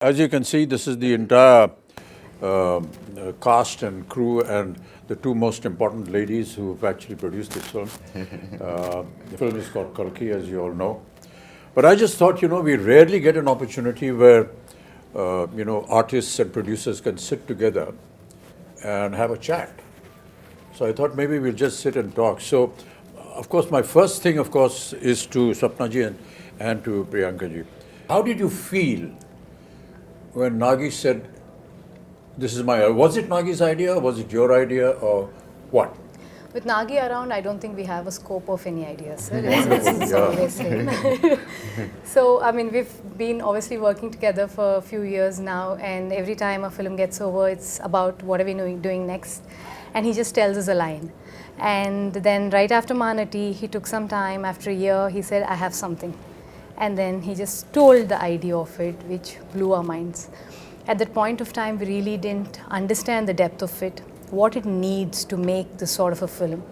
As you can see, this is the entire cast and crew and the two most important ladies who have actually produced this film. The film is called Kalki, as you all know. But I just thought, we rarely get an opportunity where, artists and producers can sit together and have a chat. So I thought maybe we'll just sit and talk. So, of course, my first thing, of course, is to Sapnaji and to Priyankaji. How did you feel when Nagi said, this is my, was it Nagi's idea, was it your idea, or what? With Nagi around, I don't think we have a scope of any ideas, sir. It's always same. So, I mean, we've been obviously working together for a few years now, and every time a film gets over, it's about what are we doing next. And he just tells us a line. And then right after Manati, he took some time, after a year, he said, I have something. And then he just told the idea of it, which blew our minds. At that point of time, we really didn't understand the depth of it, what it needs to make this sort of a film.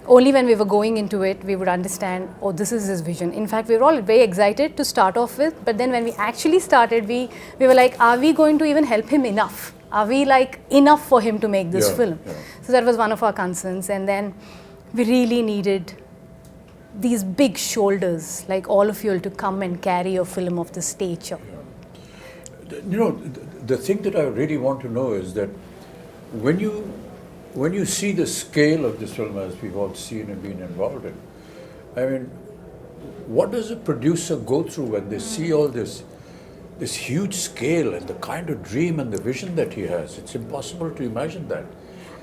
Only when we were going into it, we would understand, oh, this is his vision. In fact, we were all very excited to start off with, but then when we actually started, we were like, are we going to even help him enough? Are we like enough for him to make this film? Yeah. So that was one of our concerns. And then we really needed these big shoulders, like all of you, to come and carry a film of this stature. Yeah. The thing that I really want to know is that when you see the scale of this film, as we've all seen and been involved in, I mean, what does a producer go through when they see all this huge scale and the kind of dream and the vision that he has? It's impossible to imagine that.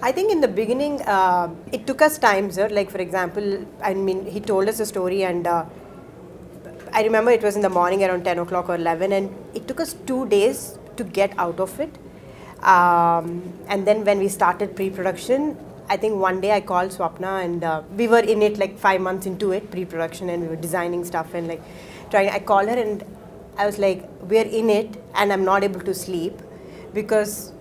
I think in the beginning, it took us time, sir. Like, for example, I mean, he told us a story, and I remember it was in the morning around 10 o'clock or 11, and it took us 2 days to get out of it. And then when we started pre-production, I think one day I called Swapna, and we were in it like 5 months into it, pre-production, and we were designing stuff and like trying. I called her and I was like, we're in it and I'm not able to sleep because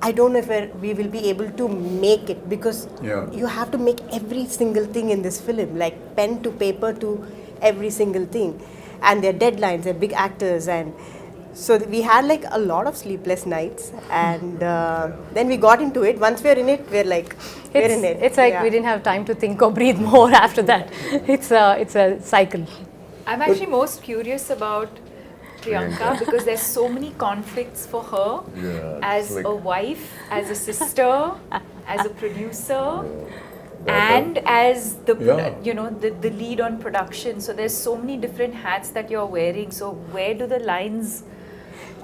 I don't know if we will be able to make it, because you have to make every single thing in this film, like pen to paper to every single thing. And their deadlines, they're big actors, and so we had like a lot of sleepless nights, and then we got into it. Once we're in it, we're like, we're in it. It's like we didn't have time to think or breathe more after that. It's a cycle. I'm actually most curious about Priyanka because there's so many conflicts for her as a wife, as a sister, as a producer, and as the the lead on production. So there's so many different hats that you're wearing. So where do the lines?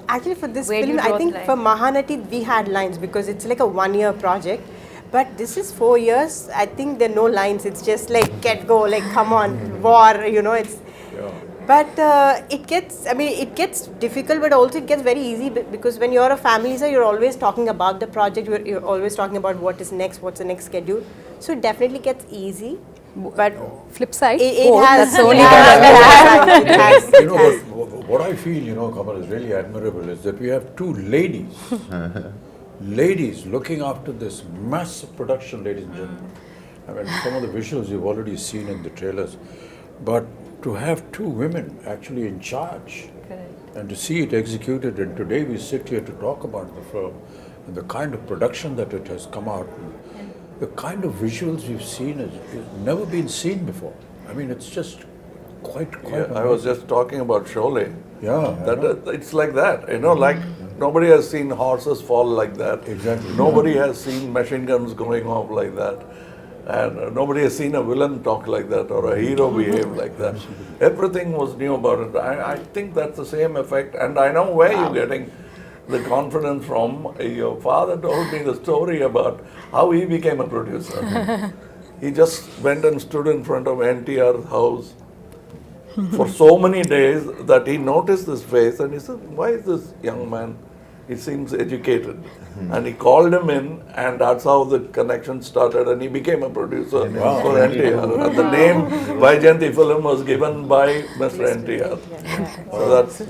Actually, for this film, I think for Mahanati we had lines because it's like a 1-year project. But this is 4 years. I think there are no lines. It's just like get go, like come on, war. It's. But it gets difficult, but also it gets very easy because when you're a family, so you're always talking about the project. You're always talking about what is next, what's the next schedule. So it definitely gets easy. But flip side, it has. That's only what I feel, Kamal, is really admirable is that we have two ladies, ladies looking after this massive production, ladies and gentlemen. I mean, some of the visuals you've already seen in the trailers, but to have two women actually in charge and to see it executed, and today we sit here to talk about the film and the kind of production that it has come out, and the kind of visuals we've seen has never been seen before. I mean, it's just quite I was just talking about Sholay. Yeah. It's like that, like nobody has seen horses fall like that. Exactly. Nobody has seen machine guns going off like that. And nobody has seen a villain talk like that or a hero behave like that. Everything was new about it. I think that's the same effect. And I know where you're getting the confidence from. Your father told me the story about how he became a producer. He just went and stood in front of NTR's house for so many days that he noticed this face and he said, why is this young man? He seems educated. And he called him in, and that's how the connection started, and he became a producer for NTR. And the name Vaijayanti film was given by Mr. NTR. So that's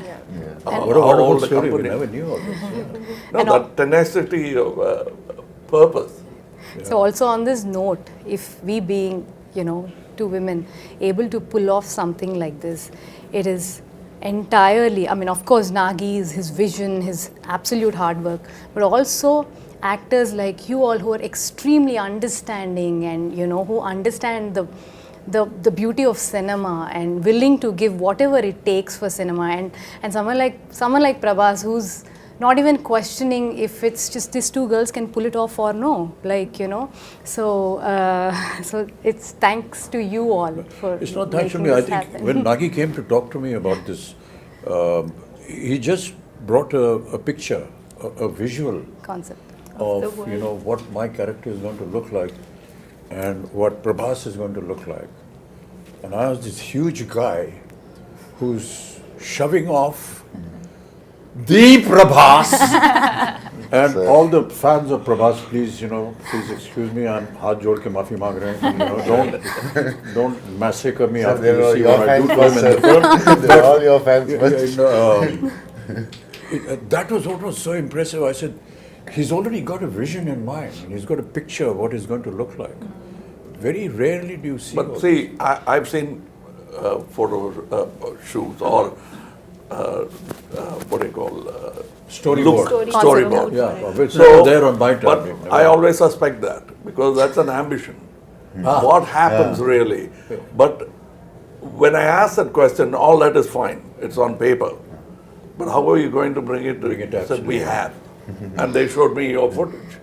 what a wonderful story. We never knew all this. No, that tenacity of purpose. So also on this note, if we being, two women able to pull off something like this, it is entirely, I mean, of course, Nagi's, his vision, his absolute hard work, but also actors like you all who are extremely understanding and, you know, who understand the beauty of cinema and willing to give whatever it takes for cinema, and someone like Prabhas, who's not even questioning if it's just these two girls can pull it off or no, like, you know. So so it's thanks to you all for It's not thanks to making me. I this think happen. when Nagi came to talk to me about this, he just brought a picture, a visual Concept. of, the you know, what my character is going to look like and what Prabhas is going to look like. And I was this huge guy who's shoving off the Prabhas. And all the fans of Prabhas, please, you know, please excuse me, I'm haath jod ke maafi maang rahe hain. You know, don't massacre me after They're you all see your what I do fans to him in the first, film. They're all your fans Yeah, first. you know, that was what was so impressive. I said, he's already got a vision in mind. And he's got a picture of what he's going to look like. Very rarely do you see. But all see, I've seen photo shoots or what do you call Storyboard. storyboard. Yeah, well, it's So, never there on my but time. I always suspect that because that's an ambition. What happens really? But when I asked that question, all that is fine. It's on paper. But how are you going to bring it to Bring it I said, we absolutely. have. And they showed me your footage.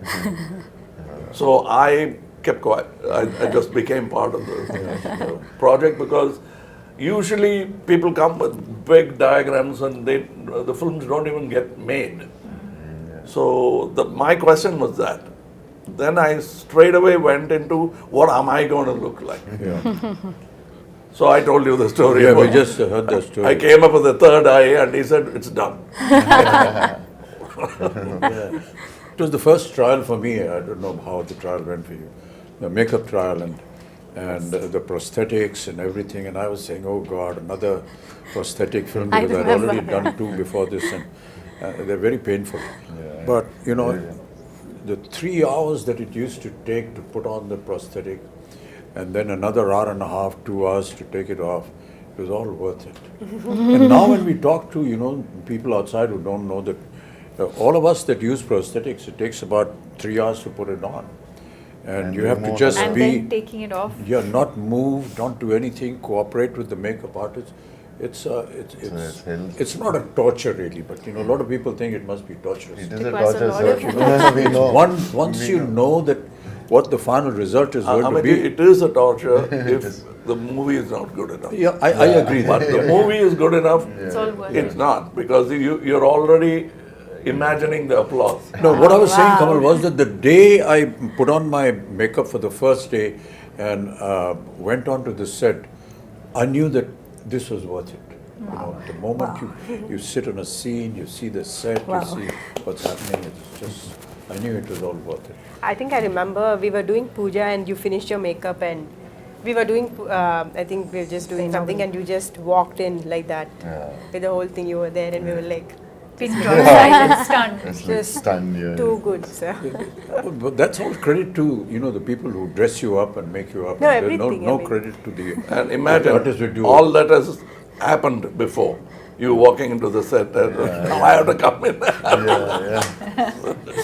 So I kept quiet. I just became part of the project because usually people come with big diagrams and the films don't even get made. So my question was that. Then I straight away went into what am I going to look like? Yeah, So I told you the story. yeah, we about- just heard the story. I came up with the third eye and he said, it's done. It was the first trial for me. I don't know how the trial went for you. The makeup trial and the prosthetics and everything. And I was saying, oh God, another prosthetic film I because I'd remember, already done two before this, and they're very painful. But you know, the 3 hours that it used to take to put on the prosthetic, and then another hour and a half, 2 hours to take it off, it was all worth it. And now when we talk to, you know, people outside who don't know that, all of us that use prosthetics, it takes about 3 hours to put it on. And you have to more just And be, then taking it off. not move, don't do anything, cooperate with the makeup artist. It's it's not a torture really, but you know, a lot of people think it must be torturous. It is a Requires a torture, lot sir. of You know, we know. Once We you know that what the final result is going to be. It is a torture if the movie is not good enough. Yeah, I agree. But that. the movie is good enough, It's all worth it's it. not because you're already imagining the applause. No, what I was saying, Kamal, was that the day I put on my makeup for the first day and went onto the set, I knew that this was worth it. You know, the moment you sit on a scene, you see the set, you see what's happening, it's just, I knew it was all worth it. I think I remember we were doing puja and you finished your makeup and we were doing, I think we were just doing something and you just walked in like that with the whole thing. You were there and we were like, Pin drop silent stunned. It's like just stunned, yeah. too good, sir. But that's all credit to, you know, the people who dress you up and make you up. No, There's everything, no I mean. credit to the And imagine artists who do all that has happened before. You walking into the set and now I have to come in.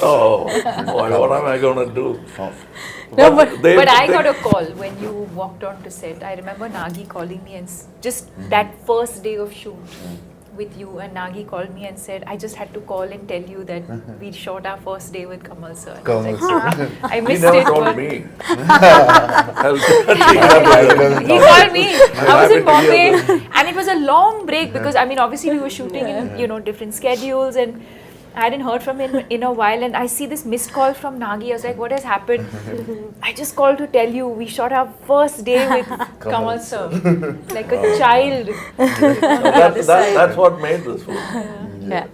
Oh, boy, what am I going to do? No, but But I got a call when you walked on to set. I remember Nagi calling me and just that first day of shoot with you, and Nagi called me and said, I just had to call and tell you that we shot our first day with Kamal sir. And I was Kamal like, sir. I He missed never it. told but- me. He called me. I was in Bombay, and it was a long break because I mean, obviously we were shooting in different schedules, and I hadn't heard from him in a while. And I see this missed call from Nagi. I was like, "What has happened?" I just called to tell you we shot our first day with Kamal sir, like a child. That's what made this film. yeah.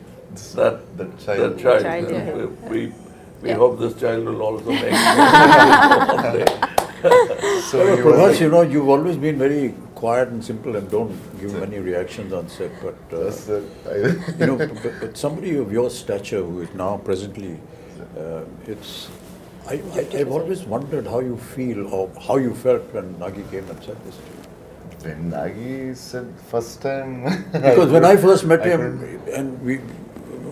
That child. child. Child, yeah. We hope this child will also make it one day. So you were Prabhas, like, you know, you've always been very quiet and simple and don't give many reactions on set, but that's you know, but somebody of your stature who is now presently, I've always wondered how you feel or how you felt when Nagi came and said this to you. When Nagi said first time. Because when I first met I him, and we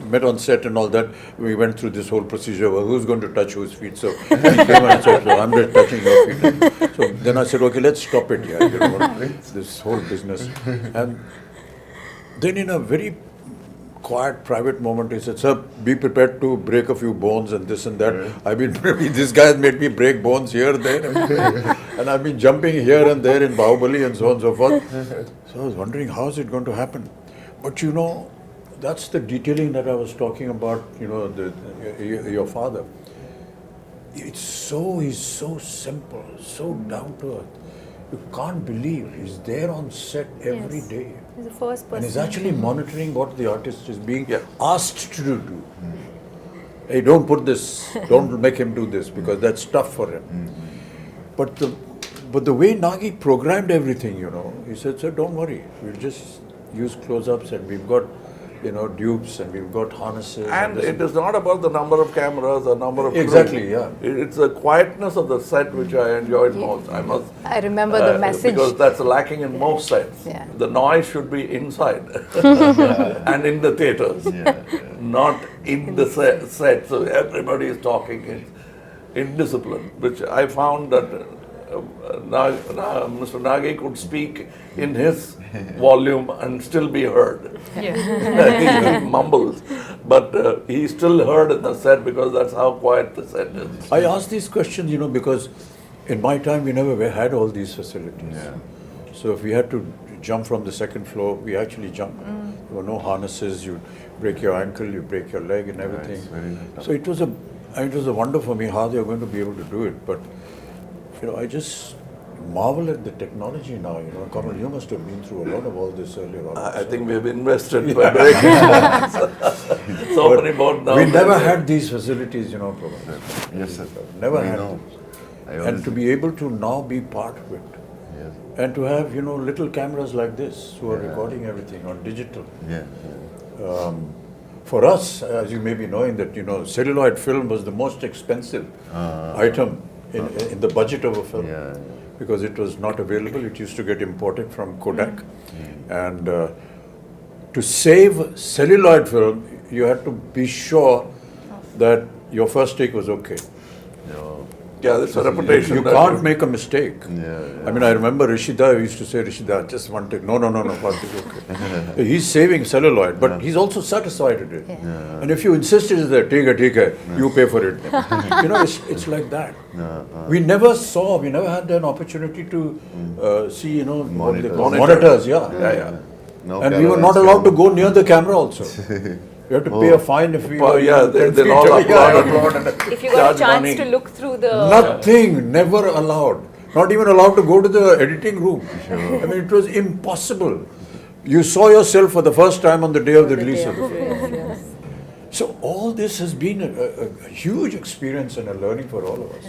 met on set and all that, we went through this whole procedure of who's going to touch whose feet. So he came and said, so I'm just touching your feet. So then I said, okay, let's stop it here. You know, this whole business. And then in a very quiet, private moment, he said, sir, be prepared to break a few bones and this and that. I've been, this guy has made me break bones here, there, and I've been jumping here and there in Bahubali and so on and so forth. So I was wondering, how is it going to happen? But you know, that's the detailing that I was talking about, you know, your father. He's so simple, so down to earth. You can't believe he's there on set every day. He's the first person. And he's actually monitoring what the artist is being asked to do. Hey, don't put this, don't make him do this because that's tough for him. But the way Nagi programmed everything, you know, he said, sir, don't worry, we'll just use close-ups and we've got, you know, dupes and we've got harnesses. And it is not about the number of cameras or number of crew. Exactly, yeah. It's the quietness of the set which I enjoyed most. I remember the message. Because that's lacking in most sets. Yeah. The noise should be inside and in the theaters, not in the set. So everybody is talking in discipline, which I found that Mr. Nagi could speak in his volume and still be heard. Yeah. He mumbles, but he still heard in the set because that's how quiet the set is. I ask these questions, you know, because in my time we never had all these facilities. Yeah. So if we had to jump from the second floor, we actually jumped. There were no harnesses, you break your ankle, you break your leg and everything. So it was a wonder for me how they were going to be able to do it. But you know, I just marvel at the technology now. You know, Kamal, you must have been through a lot of all this earlier on. I think we have invested by breaking so many bones now. We never had these facilities, you know, Prabhas. Yes, sir. Never We had know. this. And to be able to now be part of it. Yes. And to have, you know, little cameras like this who are recording everything on digital. Yeah. For us, as you may be knowing that, you know, celluloid film was the most expensive item in the budget of a film. Yeah. Because it was not available. It used to get imported from Kodak. And to save celluloid film, you had to be sure that your first take was okay. Yeah, that's a reputation. You can't make a mistake. Yeah. I mean, I remember Rishida used to say, Rishida, just one take. No, first take, okay. He's saving celluloid, but he's also satisfied with it. Yeah. And if you insisted that, take it, you pay for it. You know, it's like that. We never had an opportunity to see, you know, monitors. Yeah. No And we were cameras, not allowed to go near the camera also. We had to pay a fine if we were, they'll all applaud. If you got a chance to look through the... Nothing, never allowed. Not even allowed to go to the editing room. I mean, it was impossible. You saw yourself for the first time on the day of the release of the film. So all this has been a huge experience and a learning for all of us.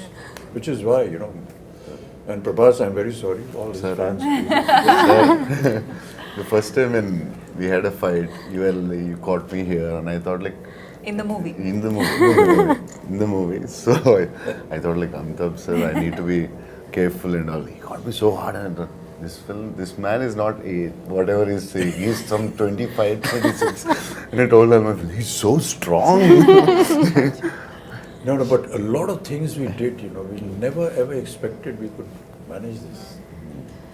Which is why, you know, and Prabhas, I'm very sorry, all his fans. The first time when we had a fight, you caught me here, and I thought like. In the movie. In the movie. So I thought like, Amitabh sir, I need to be careful and all. He got me so hard, and this man is not whatever he's saying. He's some 25, 26. And I told him, he's so strong. No, but a lot of things we did, you know, we never ever expected we could manage this.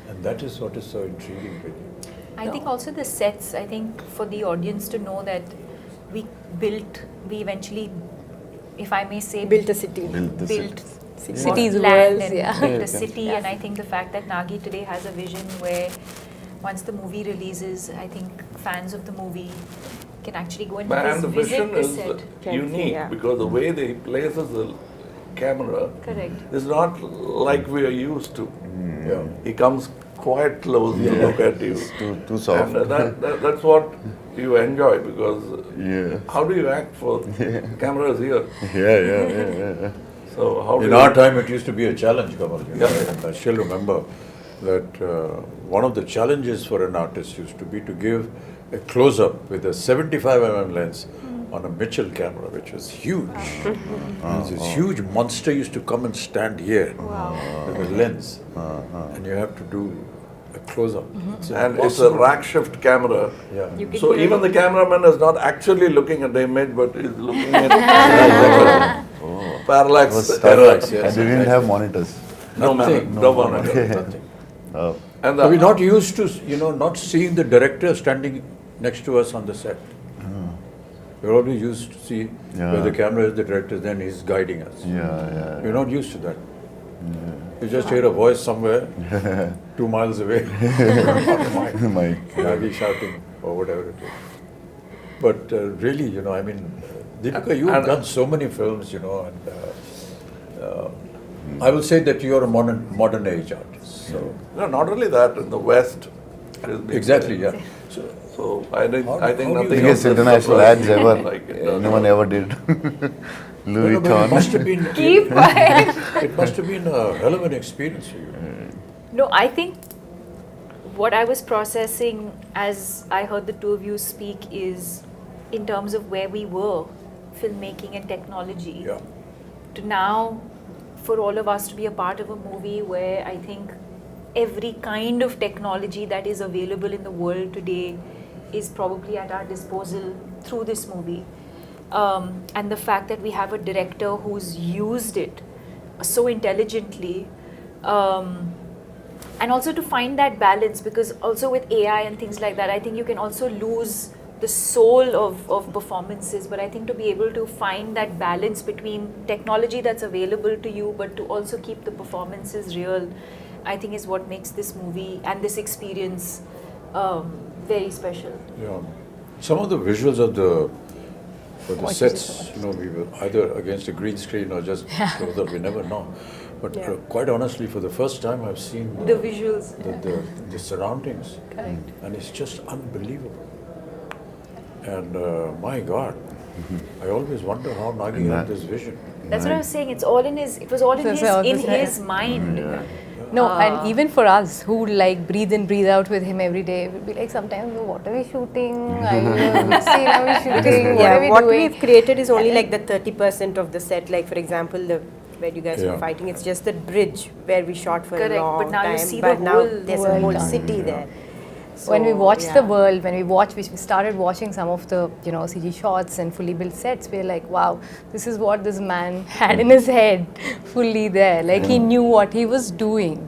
And that is what is so intriguing with you. I think also the sets, I think for the audience to know that we eventually, if I may say, Built a city. built Cities, land worlds, and built a city. And I think the fact that Nagi today has a vision where once the movie releases, I think fans of the movie can actually go and And the visit vision the is set. unique because the way they places the camera Correct. is not like we are used to. Yeah. He comes quite close to look at you. Too soft. And that's what you enjoy because Yeah. how do you act for cameras here? Yeah. So how do In you our time, it used to be a challenge, Kamal. You know, Yeah. and I still remember that one of the challenges for an artist used to be to give a close-up with a 75mm lens on a Mitchell camera, which was huge. And this huge monster used to come and stand here with a lens. And you have to do a close-up. And it's a rack shift camera. Yeah. You can So hear even it. the cameraman is not actually looking at the image, but is looking at parallax. Was Parallax, I yes. didn't have monitors. No Nothing. man, no monitor. Nothing. And So we're not used to, not seeing the director standing next to us on the set. We're always used to see where the camera is, the director, then he's guiding us. Yeah. We're not used to that. You just hear a voice somewhere, 2 miles away, My maybe shouting or whatever it is. But really, Deepika, you've And- done so many films, and I will say that you're a modern age artist. So No, not only that, in the West. it has been exactly, there. yeah. So So I think How do you nothing think biggest else is international surprising ads ever like it does. anyone ever did. Louis but it must Vuitton. have been Keep quiet. it must have been a hell of an experience for you. No, I think what I was processing as I heard the two of you speak is in terms of where we were, filmmaking and technology, Yeah. to now for all of us to be a part of a movie where I think every kind of technology that is available in the world today is probably at our disposal through this movie. And the fact that we have a director who's used it so intelligently, and also to find that balance, because also with AI and things like that, I think you can also lose the soul of performances, but I think to be able to find that balance between technology that's available to you but to also keep the performances real, I think is what makes this movie and this experience very special. Yeah. Some of the visuals of the sets, we were either against a green screen or just close up, we never know. But quite honestly, for the first time, I've seen The visuals. the surroundings, and it's just unbelievable. And my God, I always wonder how Nagi had this vision. That's what I was saying. It was all in That's his what I in was his saying. mind. No, and even for us who like breathe in, breathe out with him every day, we'll be like sometimes, "Oh, what are we shooting? Which scene are we shooting? What are we what doing?" we've created is only like the 30% of the set. Like for example, where you guys were fighting, it's just the bridge where we shot for Correct, a long but now you time. see but the now whole there's a world whole done. city there. When we So, watched yeah. the world, we started watching some of the CG shots and fully built sets, we're like, wow, this is what this man had in his head, fully there. Like he knew what he was doing.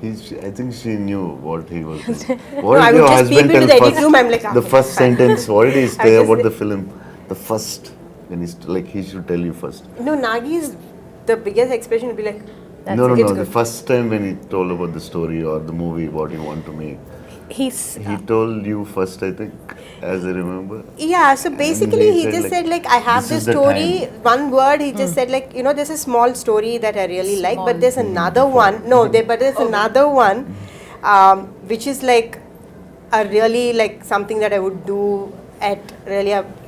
I think she knew what he was doing. No, What I did would your just peep husband into tell the edit room, I'm like, the first sentence? What did he say just- about the film? The first, when he's like, he should tell you first. No, Nagi's the biggest expression would be like, No, it's the good. first time when he told about the story or the movie, what he want to make. He told you first, I think, as I remember. Yeah, so basically he just said like, I have this this is the story, time. one word, he just said like, there's a small story that I really like, Small. but there's another one, but there's another one, which is like a really like something that I would do at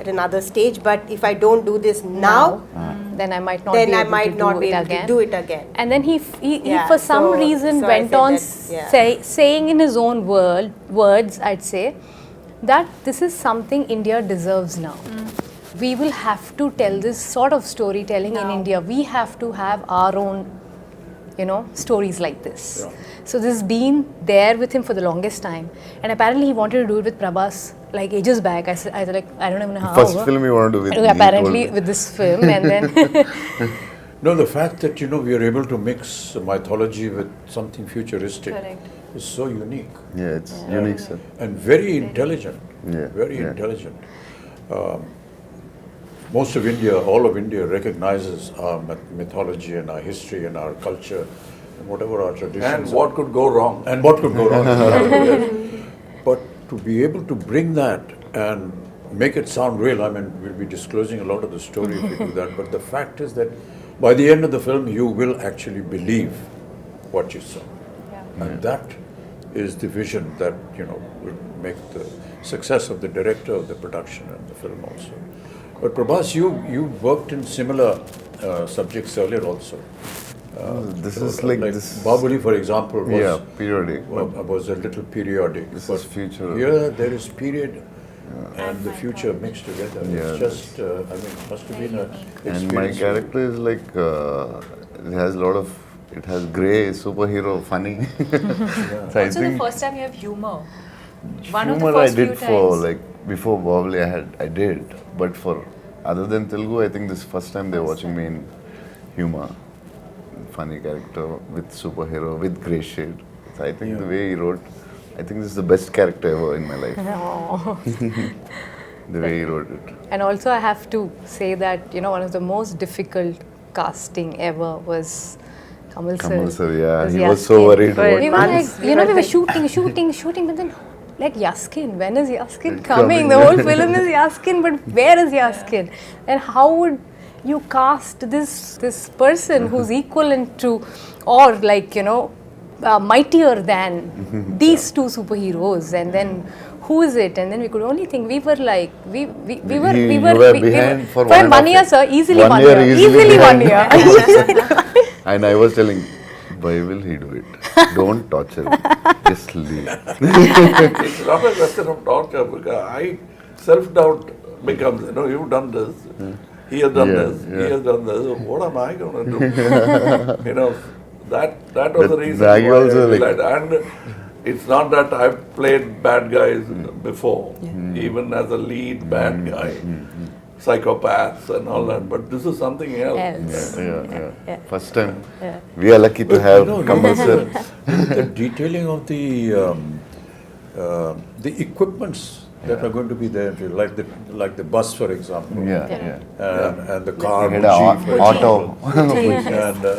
another stage, but if I don't do this now, Then I might not then be I able might to not do be it able again. to do it again. And then he Yeah, for some so- reason so I went said on that, yeah. saying in his own words, I'd say, that this is something India deserves now. We will have to tell this sort of storytelling in India. We have to have our own, stories like this. Yeah. So this has been there with him for the longest time. And apparently he wanted to do it with Prabhas like ages back. I said like, I don't even know how. First film you want to do with me, Apparently he told me. with this film, and then No, the fact that we are able to mix mythology with something futuristic Correct. is so unique Yeah, it's unique, sir. and very intelligent. Yeah, Very yeah. intelligent. Most of India, all of India recognizes our mythology and our history and our culture and whatever our traditions. And what could go wrong? And what could go wrong? Yes. But to be able to bring that and make it sound real, we'll be disclosing a lot of the story if we do that, but the fact is that by the end of the film, you will actually believe what you saw. And that is the vision that, will make the success of the director, of the production and the film also. But Prabhas, you worked in similar subjects earlier also. This is like this. Bahubali, for example, was Yeah, periodic. was a little periodic. This but is future. Here there is period and the future mixed together. Yeah, It's just, it must have been a And my experience. character is like, it has a lot of it has grey, superhero, funny. So I Also, the think first time you have humor. One of the humor I first few did for times. like before Baahubali I did, but for other than Telugu, I think this first time they're watching me in humor, funny character with superhero with grey shade. So I think the way he wrote, I think this is the best character ever in my life. The way he wrote it. And also I have to say that, you know, one of the most difficult casting ever was Kamal sir. Kamal sir, yeah, Was he was so Yaskin. worried But about We were months, like, you know, we were like- shooting, but then like Yaskin, when is Yaskin coming? The whole film is Yaskin, but where is Yaskin? And how would you cast this person who's equivalent to, or like, you know, mightier than these two superheroes? And then who is it? And then we could only think, we were like, we were behind for 1 year, sir, easily 1 year, easily easily 1 behind. year. And I was telling, why will he do it? Don't torture him. Just leave. It's not a question of torture because self-doubt becomes, you know, you've done this, he has done this, he has done this, what am I going to do? You know, that was the reason why Nagi also I like- realized. And it's not that I've played bad guys before, even as a lead bad guy, psychopaths and all that, but this is something else. Yeah. First time. We are lucky to have Kamal sir. The detailing of the equipments that are going to be there, like the bus, for example. And the car, He had Buji, a for auto. example.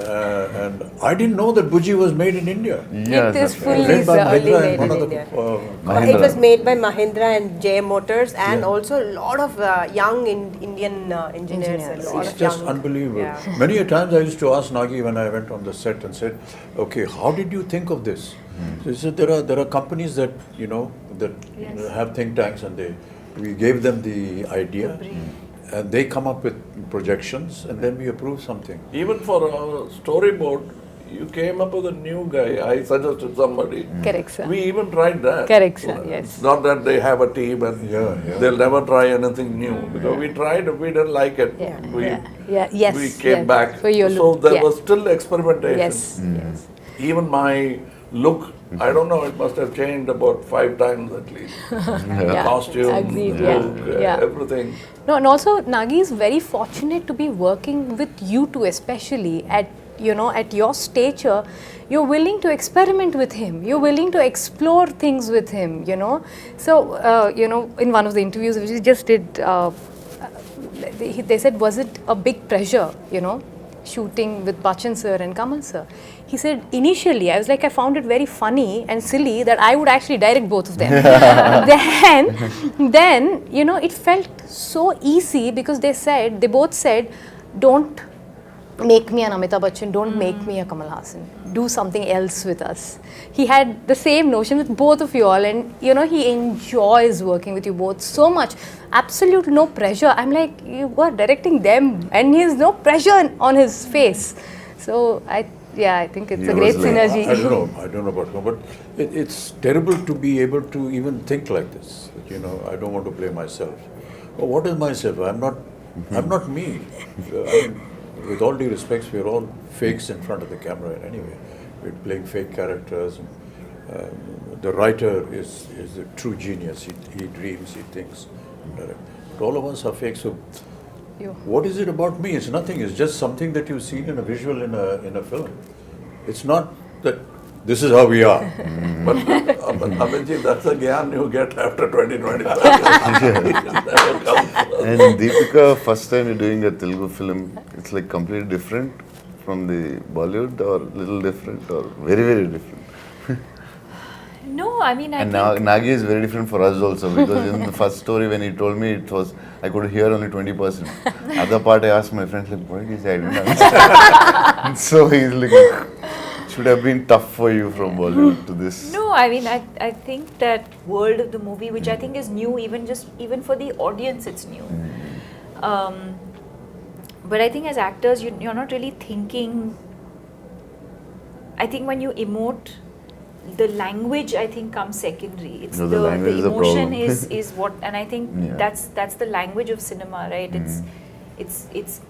And I didn't know that Buji was made in India. It is fully Made by only Mahindra made and one in of the India. It was made by Mahindra and JM Motors, and also a lot of young Indian engineers. A lot It's of just young, unbelievable. Yeah. Many a times I used to ask Nagi when I went on the set and said, "Okay, how did you think of this?" So he said, "There are companies that have think tanks, and we gave them the idea, and they come up with projections, and then we approve something." Even for our storyboard, you came up with a new guy. I suggested somebody. Correct, sir. We even tried that. Correct, sir, yes. It's not that they have a team and they'll never try anything new. Because we tried, if we didn't like it, Yes, we came back. For your So look. there was still experimentation. Yes, yes. Even my look, I don't know, it must have changed about 5 times at least. Yeah. Costume, Agreed, look, yeah. everything. No, and also Nagi is very fortunate to be working with you two, especially at your stature. You're willing to experiment with him. You're willing to explore things with him. So in one of the interviews which we just did, they said, was it a big pressure? Shooting with Bachchan sir and Kamal sir. He said, initially, I was like, I found it very funny and silly that I would actually direct both of them. then, it felt so easy because they both said, don't make me an Amitabh Bachchan, don't make me a Kamal Haasan. Do something else with us. He had the same notion with both of you all, and he enjoys working with you both so much. Absolute no pressure. I'm like, you are directing them, and he has no pressure on his face. So I think it's a great synergy. I don't know about him, but it's terrible to be able to even think like this. I don't want to play myself. Well, what is myself? I'm not me. With all due respects, we're all fakes in front of the camera anyway. We're playing fake characters. And, the writer is a true genius. He dreams, he thinks. But all of us are fake. So, what is it about me? It's nothing. It's just something that you've seen in a visual in a film. It's not that this is how we are. But Abhinji, that's a gyan you get after 20-25 years. And Deepika, first time you're doing a Telugu film, it's like completely different from the Bollywood, or little different, or very, very different. No, I mean, I And think Nagi is very different for us also, because in the first story when he told me, I could hear only 20%. Other part I asked my friends, like, what did he say? I didn't understand. So he's like, should have been tough for you from Bollywood to this. No, I mean, I think that world of the movie, which I think is new, even for the audience, it's new. But I think as actors, you're not really thinking. I think when you emote, the language, I think, comes secondary. It's No, the language is a emotion problem. is what, and I think that's the language of cinema, right? It's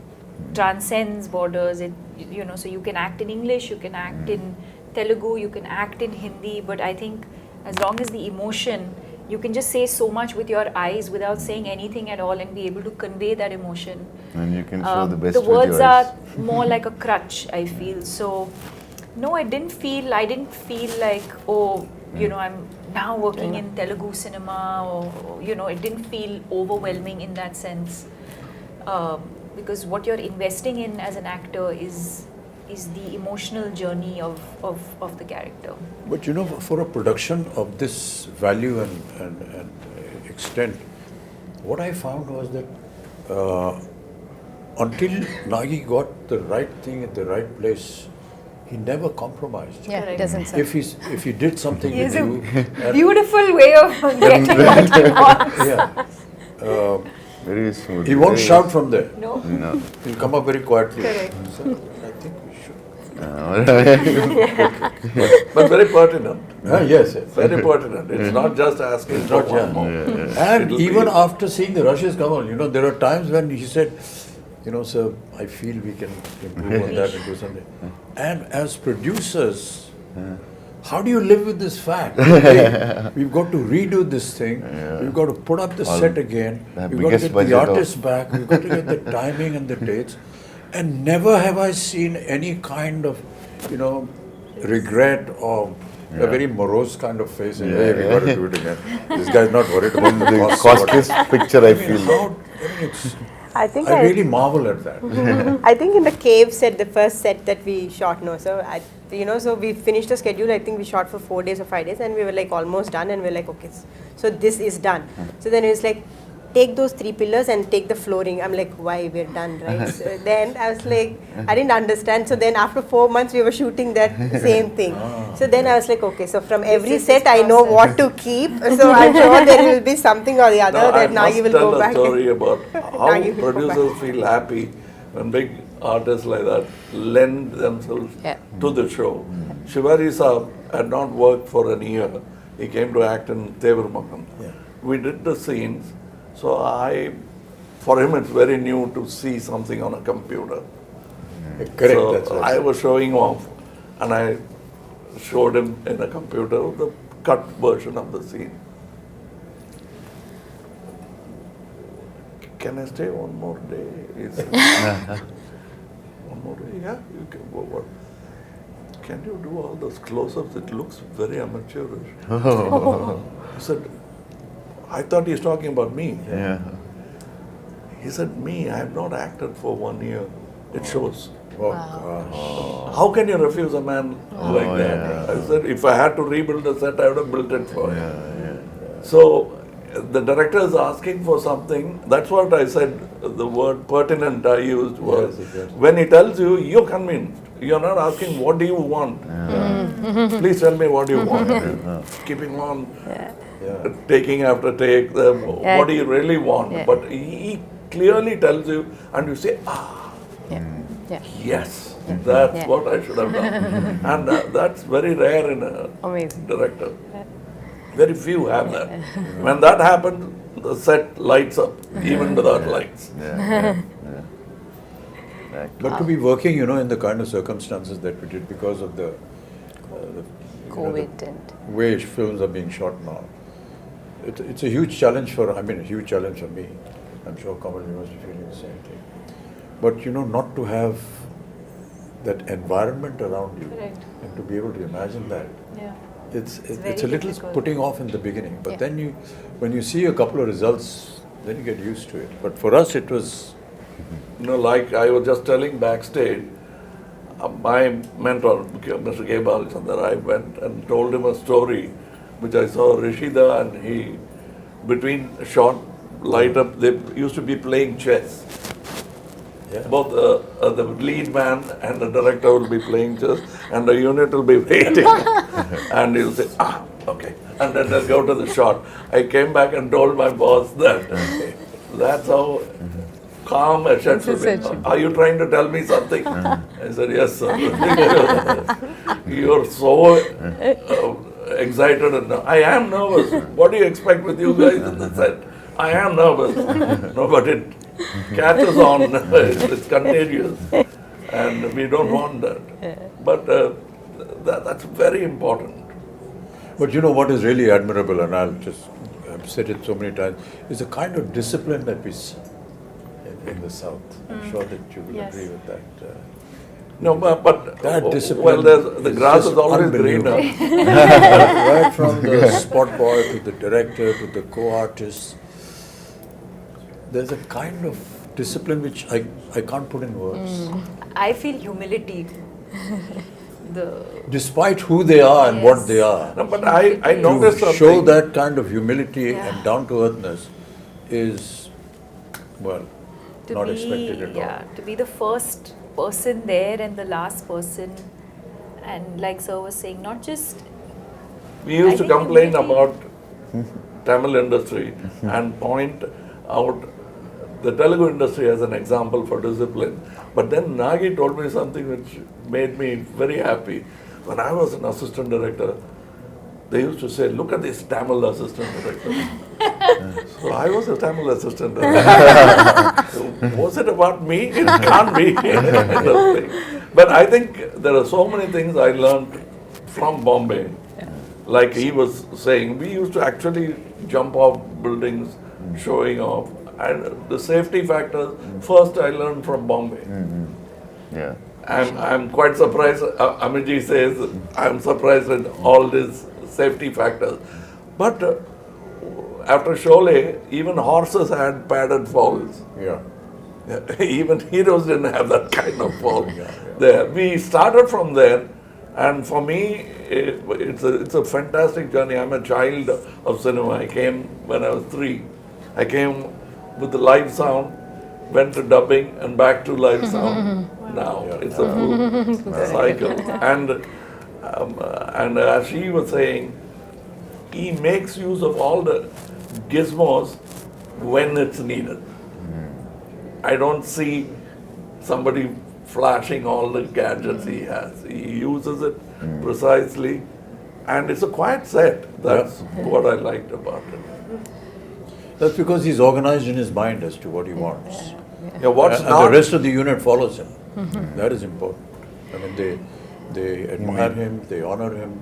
transcends borders. So you can act in English, you can act in Telugu, you can act in Hindi, but I think as long as the emotion, you can just say so much with your eyes without saying anything at all and be able to convey that emotion. And you can show the best The with words your eyes. are more like a crutch, I feel. So, no, I didn't feel like, oh, I'm now working in Telugu cinema, or, it didn't feel overwhelming in that sense. Because what you're investing in as an actor is the emotional journey of the character. But for a production of this value and extent, what I found was that until Nagi got the right thing at the right place, he never compromised. Yeah, Correct. it doesn't sound. If he did something He with has a you, and- beautiful way of getting what he wants. yeah, Very smooth. he won't very- shout from there. No? No. He'll come up very quietly. Correct. So I think we should. But very pertinent. Yes, yes. Very pertinent. It's not just asking for not, one yeah. more. And It'll even be- after seeing the rushes, Kamal, there are times when he said, sir, I feel we can improve on that and do something. And as producers, how do you live with this fact? Hey, we've got to redo this thing. We've got to put up the set again. the We've got to biggest get the budget of- artists back. We've got to get the timing and the dates. And never have I seen any kind of, regret or a very morose kind of face. Saying, hey, we got to do it again. This guy's not worried about the The costs or whatever. costliest picture I feel. I think I really marvel at that. I think in the cave set, the first set that we shot, so we finished the schedule. I think we shot for 4 days or 5 days, and we were like almost done. And we were like, okay, so this is done. So then it was like, take those 3 pillars and take the flooring. I'm like, why, we're done, right? So then I was like, I didn't understand. So then after 4 months, we were shooting that same thing. So then I was like, okay, so from every is set, his I know process. what to keep. So I'm sure there will be something or the other Now, I that must Nagi will tell go a back. story about how Nagi will go producers feel happy when big artists like that lend themselves to the show. Shivari Saab had not worked for a year. He came to act in Tevar Makan. We did the scenes. So for him it's very new to see something on a computer. Correct. So That's right. I was showing off and I showed him in a computer the cut version of the scene. Can I stay one more day? He said, one more day? Yeah, you can go. What? Can you do all those close-ups? It looks very amateurish. He said, I thought he's talking about me. Yeah. He said, me, I have not acted for 1 year. It shows. Oh, gosh. How can you refuse a man like that? I said, if I had to rebuild the set, I would have built it for him. So the director is asking for something. That's what I said. The word pertinent I used was, Yes, exactly. when he tells you, you're convinced. You're not asking, what do you want? Please tell me what you want. Keeping on, taking after take, what do you really want? But he clearly tells you, and you say, yes, that's what I should have done. And that's very rare in a Amazing. director. Very few have that. When that happens, the set lights up, even without lights. But to be working, in the kind of circumstances that we did because of the COVID and way films are being shot now, it's a huge challenge a huge challenge for me. I'm sure Kamal, you must be feeling the same thing. But not to have that environment around you Correct. and to be able to imagine that. Yeah. It's very a little difficult. putting off in the beginning, but then when you see a couple of results, then you get used to it. But for us, it was Like I was just telling backstage, my mentor, Mr. K. Balachandar, I went and told him a story which I saw Rishida and he, between shot, light up, they used to be playing chess. Yeah. Both the lead man and the director will be playing chess and the unit will be waiting. And he'll say, okay. And then they'll go to the shot. I came back and told my boss that that's how calm a shot should be. Are you trying to tell me something? I said, yes, sir. You're so excited. And I am nervous. What do you expect with you guys in the set? I am nervous. No, but it catches on. It's contagious, and we don't want that. But that's very important. But you know what is really admirable, and I've said it so many times, is the kind of discipline that we see in the South. I'm sure that you will Yes. agree with that. No, but That discipline well, the grass just is always unbelievable. greener. Right from the spot boy to the director to the co-artist, there's a kind of discipline which I can't put in words. I feel humility. Despite who they are and what they are, No, but I noticed to something. show that kind of humility and down-to-earthness is, well, To not be, expected at all. to be the first person there and the last person, and like sir was saying, not just We used I to think complain humility- about Tamil industry and point out the Telugu industry as an example for discipline. But then Nagi told me something which made me very happy. When I was an assistant director, they used to say, look at this Tamil assistant director. So I was a Tamil assistant director. Was it about me? It can't be. Kind of thing. But I think there are so many things I learned from Bombay. Like he was saying, we used to actually jump off buildings, showing off. And the safety factors, first I learned from Bombay. Yeah. I'm quite surprised. Amiji says, I'm surprised at all these safety factors. But after Sholay, even horses had padded falls. Yeah. Even heroes didn't have that kind of fall. There, we started from there, and for me, it's a fantastic journey. I'm a child of cinema. I came when I was 3. I came with the live sound, went to dubbing, and back to live sound. Now it's a full cycle, and as she was saying, he makes use of all the gizmos when it's needed. I don't see somebody flashing all the gadgets he has. He uses it precisely, and it's a quiet set. That's what I liked about it. That's because he's organized in his mind as to what he wants. Yeah, what's And not the rest of the unit follows him. That is important. I mean, they admire him, they honor him,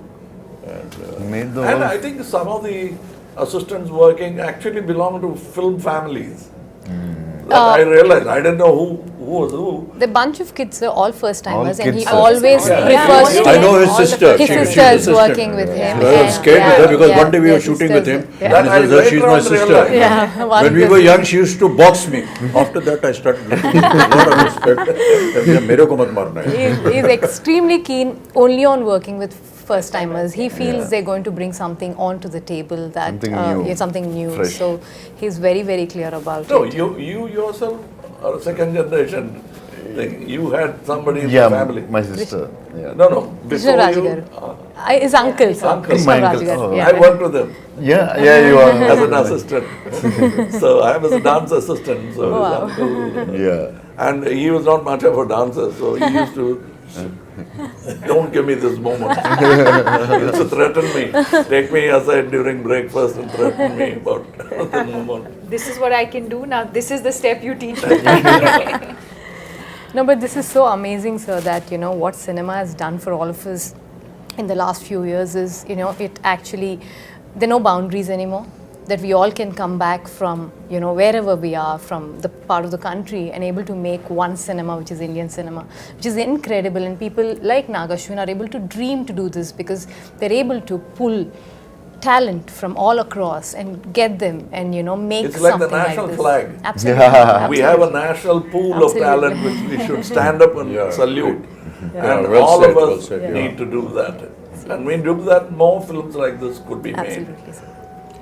and Made the And whole I think some of the assistants working actually belong to film families. That I realized. I didn't know who was who. The bunch of kids are all first timers, All and he kids are- always Yeah. prefers Yeah. to. I know his sister. His She- she's sister is assistant. working with him. I was and- scared with her because yeah, one day we were their shooting with him. sisters, And That he I says, she's later my on sister. realized. Yeah, one When we of were the- young, she used to box me. After that, I started looking with a lot of respect. मेरे को मत मारना है. He's extremely keen only on working with first timers. He feels they're going to bring something onto the table that Something new, yeah, something new. fresh. So he's very, very clear about No, it. you yourself are a second generation thing. You had somebody in yeah, the family. my sister. Yeah. No, Krishna before you. Rajagaru. His uncle, sir. Uncle. Krishna My uncle. Rajagaru. Oh. Yeah. I worked with him Yeah, you are. as an assistant. So I was a dance assistant. So his uncle. Yeah. And he was not much of a dancer, so he used to. Don't give me this moment. He used to threaten me. Take me aside during breakfast and threaten me about the moment. this is what I can do now. This is the step you teach me. No, but this is so amazing, sir, that, what cinema has done for all of us in the last few years is, it actually, there are no boundaries anymore. That we all can come back from, wherever we are, from the part of the country, and able to make one cinema, which is Indian cinema, which is incredible. And people like Nagashwin are able to dream to do this because they're able to pull talent from all across and get them and, make It's like the something national this. flag. Absolutely. Yeah. We have a national pool Absolutely. of talent which we should stand up and Yeah, salute. Yeah, And well all said, of well us said, yeah. need to do that. And when we do that, more films like this could be made. Absolutely, sir.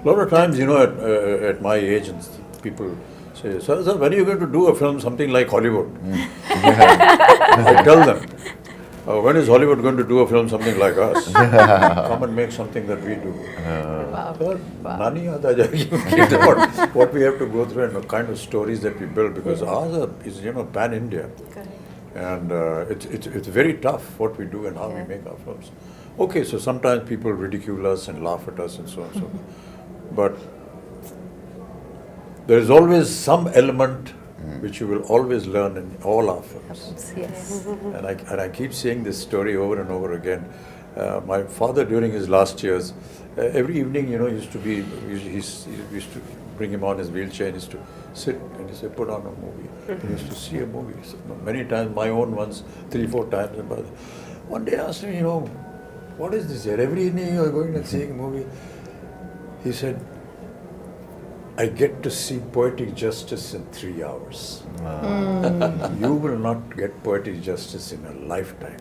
A lot of times, at my age, and people say, sir, when are you going to do a film something like Hollywood? I tell them, when is Hollywood going to do a film something like us? Come and make something that we do. Sir, nani yaad aa jayegi. What we have to go through and the kind of stories that we build, because ours is, pan-India. And it's very tough what we do and how we make our films. Okay, so sometimes people ridicule us and laugh at us and so on and so forth. But there is always some element which you will always learn in all our films. Yes. And I keep saying this story over and over again. My father, during his last years, every evening, used to be, he used to bring him on his wheelchair and used to sit and he said, put on a movie. He used to see a movie. So many times, my own ones, 3-4 times. And one day I asked him, what is this here? Every evening you are going and seeing a movie. He said, I get to see poetic justice in 3 hours. You will not get poetic justice in a lifetime.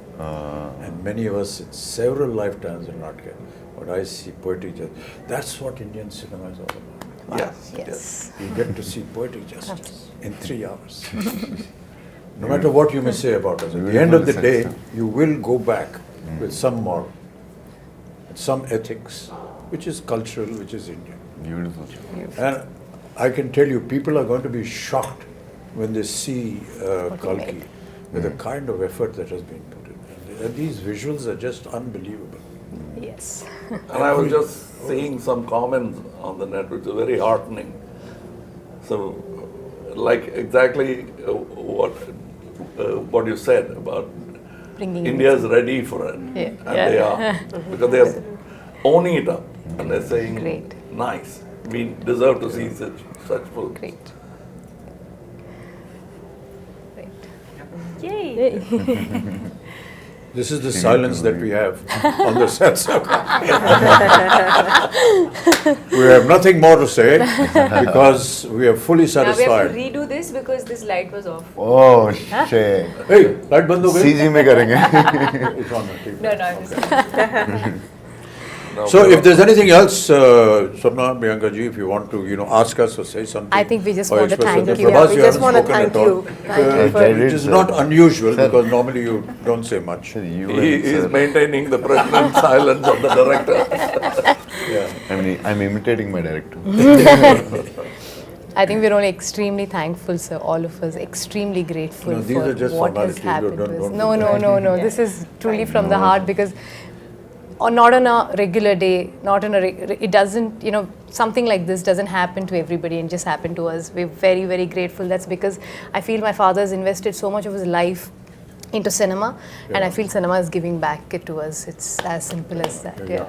And many of us in several lifetimes will not get. But I see poetic justice. That's what Indian cinema is all about. Yes. You get to see poetic justice in 3 hours. No matter what you may say about us, at the end of the day, you will go back with some moral, some ethics, which is cultural, which is Indian. Beautiful. And I can tell you, people are going to be shocked when they see Kalki with the kind of effort that has been put in. And these visuals are just unbelievable. Yes. And I was just seeing some comments on the net, which are very heartening. So, like exactly what you said about Bringing India's ready for it, Yeah. and they are, because they are owning it up, and they're saying, Great. nice, we deserve to see such films. Great. Yay! This is the silence that we have on the sets. We have nothing more to say because we are fully Now we have to satisfied. redo this because this light was off. Oh shit. Hey, light band ho gayi? CG में करेंगे. It's on the TV. No, I'm just Now, So if there's anything else, Swapna, Priyanka ji, if you want to, ask us or say something. I think we just or want to express thank something. you. Prabhas, We you just haven't want to spoken thank at all. you. Thank you It is not unusual because normally you don't say much. You he is maintaining the pregnant silence of the director. Yeah. I'm imitating my director. I think we're only extremely thankful, sir, all of us, extremely grateful No, these for are just what has formalities. happened Don't- to us. don't No, do no, that. no. This is truly from the heart because not on a regular day, not on it doesn't, something like this doesn't happen to everybody and just happen to us. We're very, very grateful. That's because I feel my father has invested so much of his life into cinema and I feel cinema is giving back it to us. It's as simple as that. Yeah.